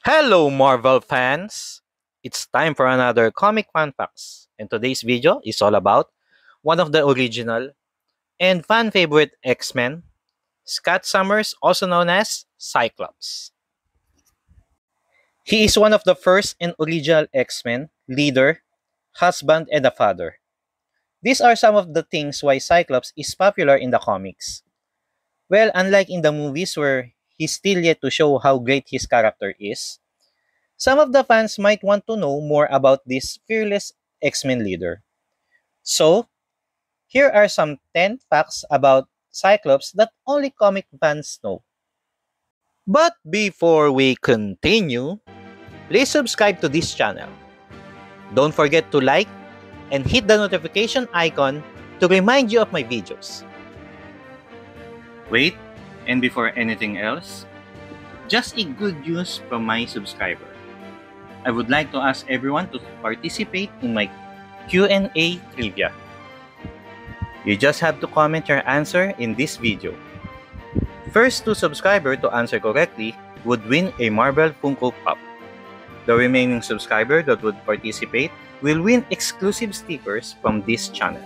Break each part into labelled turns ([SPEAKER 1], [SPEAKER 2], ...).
[SPEAKER 1] Hello, Marvel fans! It's time for another Comic Fan Facts, and today's video is all about one of the original and fan favorite X-Men, Scott Summers, also known as Cyclops. He is one of the first and original X-Men, leader, husband, and a father. These are some of the things why Cyclops is popular in the comics. Well, unlike in the movies where he's still yet to show how great his character is, some of the fans might want to know more about this fearless X-Men leader. So, here are some 10 facts about Cyclops that only comic fans know. But before we continue, please subscribe to this channel. Don't forget to like and hit the notification icon to remind you of my videos. Wait, and before anything else, just a good news from my subscriber. I would like to ask everyone to participate in my Q&A trivia. You just have to comment your answer in this video. First 2 subscribers to answer correctly would win a Marvel Funko Pop. The remaining subscriber that would participate will win exclusive stickers from this channel.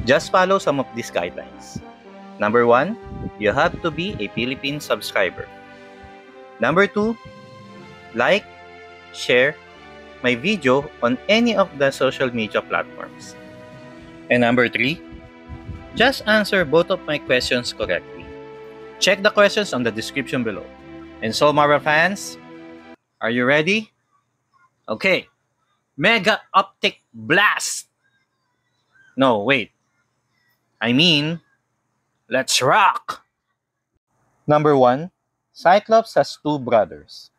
[SPEAKER 1] Just follow some of these guidelines. Number 1, you have to be a Philippine subscriber. Number 2, like, share my video on any of the social media platforms. And number 3, just answer both of my questions correctly. Check the questions on the description below. And so, Marvel fans, are you ready? Okay, Mega Optic Blast! No, wait. I mean, let's rock! Number 1, Cyclops has 2 brothers.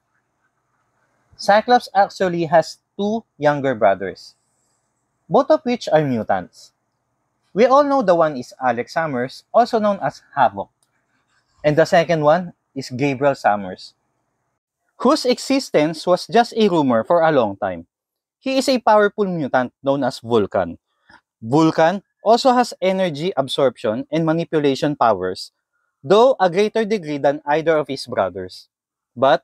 [SPEAKER 1] Cyclops actually has 2 younger brothers, both of which are mutants. We all know the one is Alex Summers, also known as Havoc, and the second one is Gabriel Summers, whose existence was just a rumor for a long time. He is a powerful mutant known as Vulcan. Vulcan also has energy absorption and manipulation powers, though a greater degree than either of his brothers. But,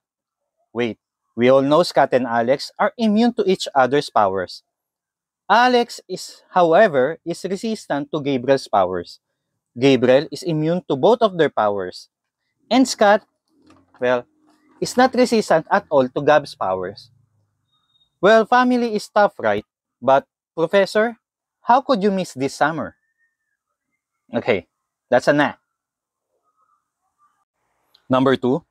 [SPEAKER 1] wait. We all know Scott and Alex are immune to each other's powers. Alex however, is resistant to Gabriel's powers. Gabriel is immune to both of their powers. And Scott, well, is not resistant at all to Gab's powers. Well, family is tough, right? But, Professor, how could you miss this summer? Okay, that's a nah. Number 2,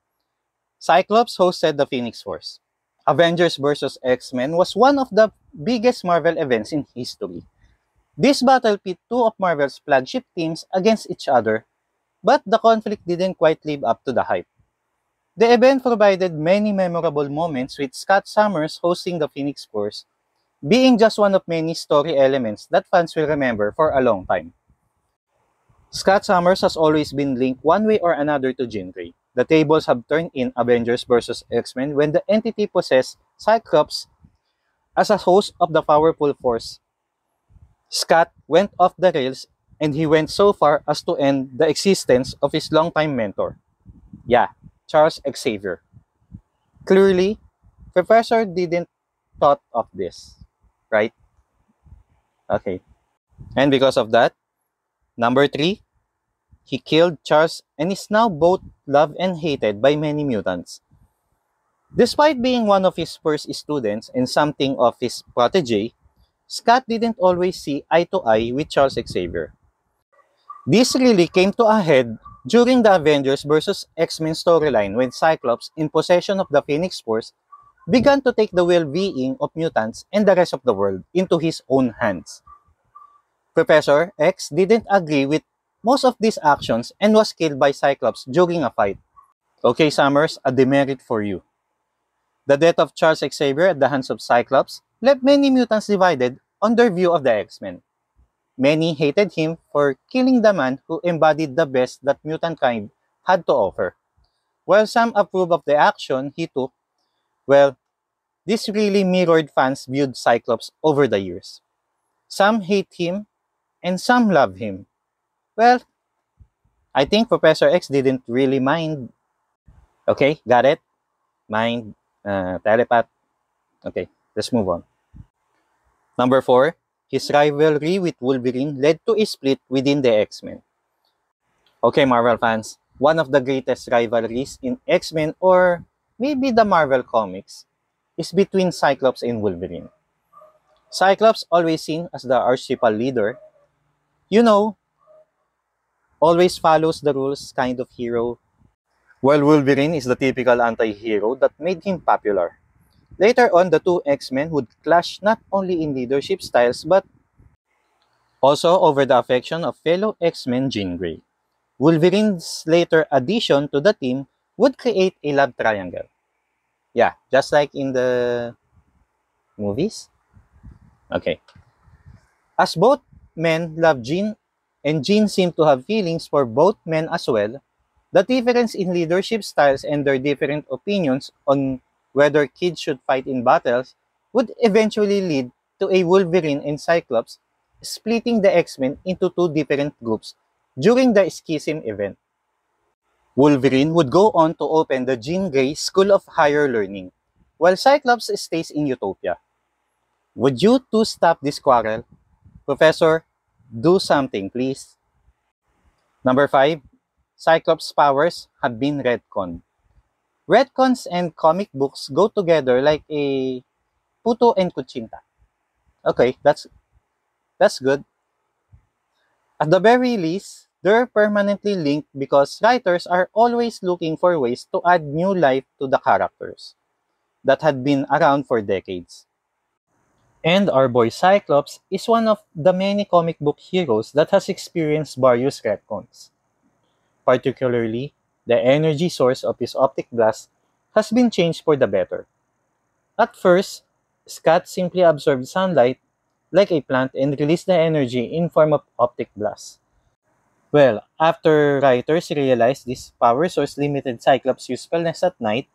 [SPEAKER 1] Cyclops hosted the Phoenix Force. Avengers vs. X-Men was one of the biggest Marvel events in history. This battle pit 2 of Marvel's flagship teams against each other, but the conflict didn't quite live up to the hype. The event provided many memorable moments with Scott Summers hosting the Phoenix Force, being just one of many story elements that fans will remember for a long time. Scott Summers has always been linked one way or another to Jean Grey. The tables have turned in Avengers vs. X-Men when the entity possessed Cyclops as a host of the powerful force. Scott went off the rails and he went so far as to end the existence of his longtime mentor. Yeah, Charles Xavier. Clearly, Professor didn't thought of this, right? Okay. And because of that, number 3, he killed Charles and is now both loved and hated by many mutants. Despite being one of his first students and something of his protege, Scott didn't always see eye to eye with Charles Xavier. This really came to a head during the Avengers vs. X-Men storyline when Cyclops, in possession of the Phoenix Force, began to take the well-being of mutants and the rest of the world into his own hands. Professor X didn't agree with most of these actions and was killed by Cyclops during a fight. Okay, Summers, a demerit for you. The death of Charles Xavier at the hands of Cyclops left many mutants divided on their view of the X-Men. Many hated him for killing the man who embodied the best that mutant kind had to offer. While some approved of the action he took, well, this really mirrored fans viewed Cyclops over the years. Some hate him and some love him. Well, I think Professor X didn't really mind. Okay, got it? Mind. telepath. Okay, let's move on. Number 4, his rivalry with Wolverine led to a split within the X-Men. Okay, Marvel fans, one of the greatest rivalries in X-Men or maybe the Marvel comics is between Cyclops and Wolverine. Cyclops, always seen as the archetypal leader, you know, always follows the rules kind of hero, while Wolverine is the typical anti-hero that made him popular. Later on, the two X-Men would clash not only in leadership styles but also over the affection of fellow X-Men Jean Grey. Wolverine's later addition to the team would create a love triangle. Yeah, just like in the movies. Okay. As both men love Jean and Jean seemed to have feelings for both men as well, the difference in leadership styles and their different opinions on whether kids should fight in battles would eventually lead to a Wolverine and Cyclops splitting the X-Men into two different groups during the Schism event. Wolverine would go on to open the Jean Grey School of Higher Learning, while Cyclops stays in Utopia. Would you two stop this quarrel? Professor, do something, please. Number 5, Cyclops' powers have been retconned. Retcons and comic books go together like a puto and kuchinta. Okay, that's good. At the very least, they're permanently linked because writers are always looking for ways to add new life to the characters that had been around for decades. And our boy Cyclops is one of the many comic book heroes that has experienced various retcons. Particularly, the energy source of his optic blast has been changed for the better. At first, Scott simply absorbed sunlight like a plant and released the energy in form of optic blast. Well, after writers realized this power source limited Cyclops' usefulness at night,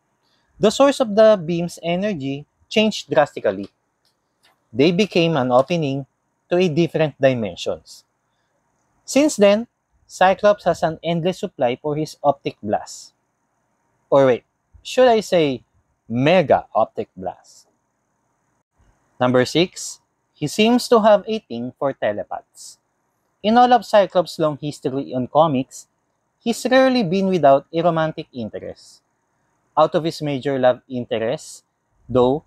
[SPEAKER 1] the source of the beam's energy changed drastically. They became an opening to a different dimensions. Since then, Cyclops has an endless supply for his optic blast. Or wait, should I say mega optic blast? Number 6, he seems to have a thing for telepaths. In all of Cyclops' long history on comics, he's rarely been without a romantic interest. Out of his major love interests, though,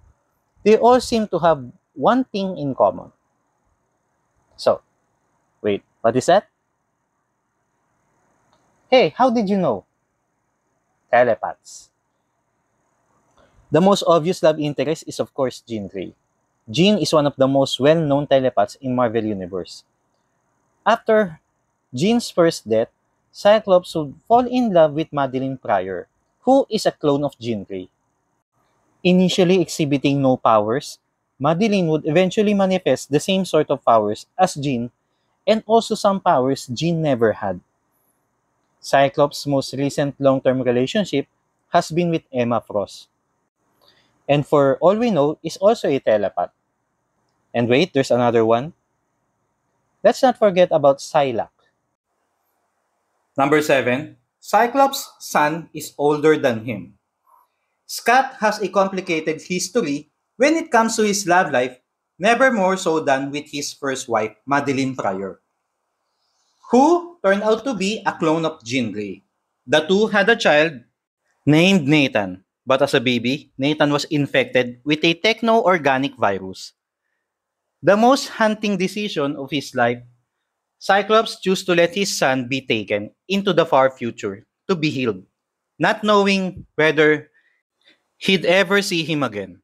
[SPEAKER 1] they all seem to have one thing in common. So, wait, what is that? Hey, how did you know? Telepaths. The most obvious love interest is of course Jean Grey. Jean is one of the most well-known telepaths in Marvel Universe. After Jean's first death, Cyclops would fall in love with Madeline Pryor, who is a clone of Jean Grey. Initially exhibiting no powers, Madeline would eventually manifest the same sort of powers as Jean and also some powers Jean never had. Cyclops' most recent long-term relationship has been with Emma Frost. And for all we know, is also a telepath. And wait, there's another one. Let's not forget about Psylocke. Number 7, Cyclops' son is older than him. Scott has a complicated history when it comes to his love life, never more so than with his first wife, Madeline Pryor, who turned out to be a clone of Jean Grey. The two had a child named Nathan, but as a baby, Nathan was infected with a techno-organic virus. The most haunting decision of his life, Cyclops chose to let his son be taken into the far future to be healed, not knowing whether he'd ever see him again.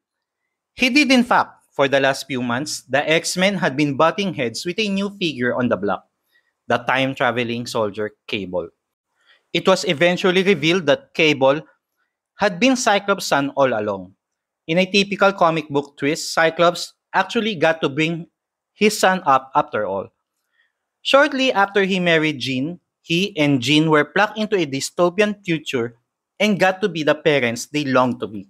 [SPEAKER 1] He did in fact. For the last few months, the X-Men had been butting heads with a new figure on the block, the time-traveling soldier Cable. It was eventually revealed that Cable had been Cyclops' son all along. In a typical comic book twist, Cyclops actually got to bring his son up after all. Shortly after he married Jean, he and Jean were plucked into a dystopian future and got to be the parents they longed to be.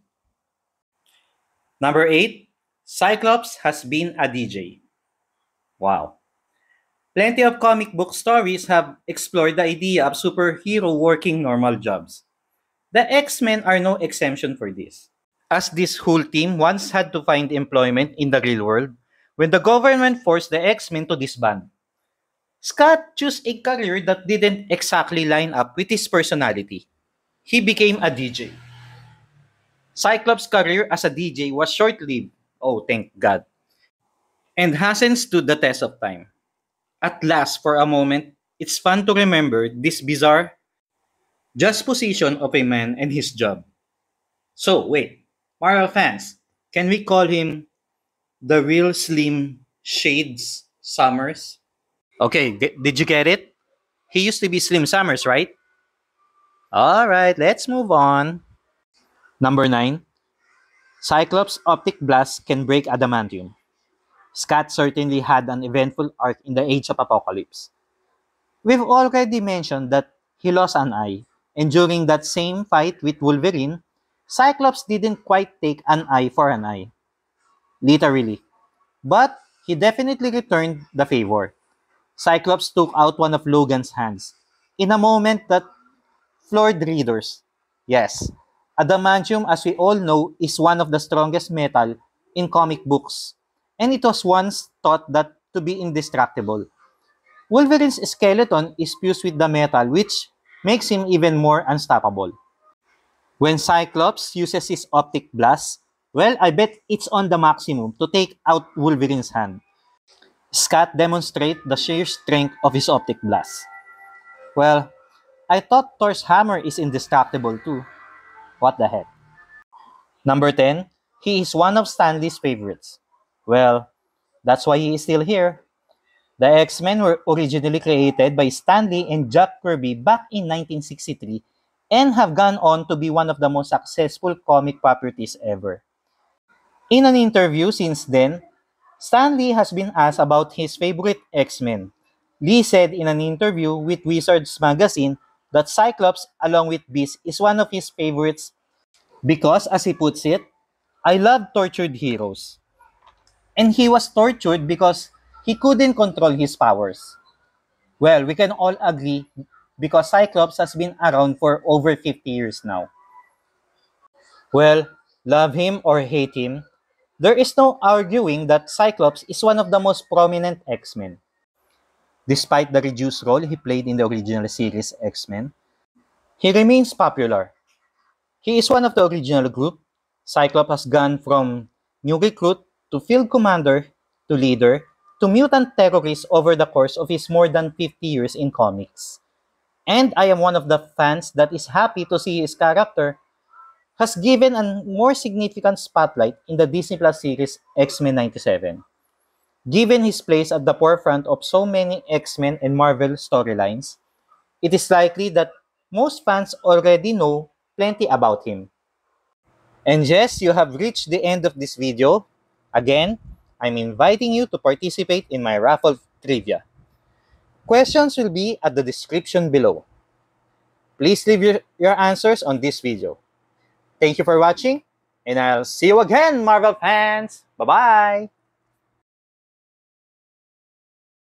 [SPEAKER 1] Number 8, Cyclops has been a DJ. Wow. Plenty of comic book stories have explored the idea of superhero working normal jobs. The X-Men are no exemption for this. as this whole team once had to find employment in the real world when the government forced the X-Men to disband. Scott chose a career that didn't exactly line up with his personality. He became a DJ. Cyclops' career as a DJ was short-lived, oh thank God, and hasn't stood the test of time. At last, for a moment, it's fun to remember this bizarre juxtaposition of a man and his job. So, wait, Marvel fans, can we call him the real Slim Shades Summers? Okay, did you get it? He used to be Slim Summers, right? Alright, let's move on. Number 9. Cyclops' optic blast can break adamantium. Scott certainly had an eventful arc in the Age of Apocalypse. We've already mentioned that he lost an eye, and during that same fight with Wolverine, Cyclops didn't quite take an eye for an eye. Literally. But he definitely returned the favor. Cyclops took out one of Logan's hands in a moment that floored readers. Yes, adamantium, as we all know, is one of the strongest metal in comic books, and it was once thought that to be indestructible. Wolverine's skeleton is fused with the metal, which makes him even more unstoppable. When Cyclops uses his optic blast, well, I bet it's on the maximum to take out Wolverine's hand. Scott demonstrates the sheer strength of his optic blast. Well, I thought Thor's hammer is indestructible too. What the heck? Number 10, he is one of Stan Lee's favorites. Well, that's why he is still here. The X-Men were originally created by Stan Lee and Jack Kirby back in 1963 and have gone on to be one of the most successful comic properties ever. In an interview since then, Stan Lee has been asked about his favorite X-Men. Lee said in an interview with Wizards magazine that Cyclops, along with Beast, is one of his favorites because, as he puts it, I love tortured heroes. And he was tortured because he couldn't control his powers. Well, we can all agree because Cyclops has been around for over 50 years now. Well, love him or hate him, there is no arguing that Cyclops is one of the most prominent X-Men. Despite the reduced role he played in the original series X-Men, he remains popular. He is one of the original group. Cyclops has gone from new recruit to field commander to leader to mutant terrorist over the course of his more than 50 years in comics. And I am one of the fans that is happy to see his character has given a more significant spotlight in the Disney Plus series X-Men 97. Given his place at the forefront of so many X-Men and Marvel storylines, it is likely that most fans already know plenty about him. And yes, you have reached the end of this video. Again, I'm inviting you to participate in my raffle trivia. Questions will be at the description below. Please leave your answers on this video. Thank you for watching, and I'll see you again, Marvel fans! Bye-bye!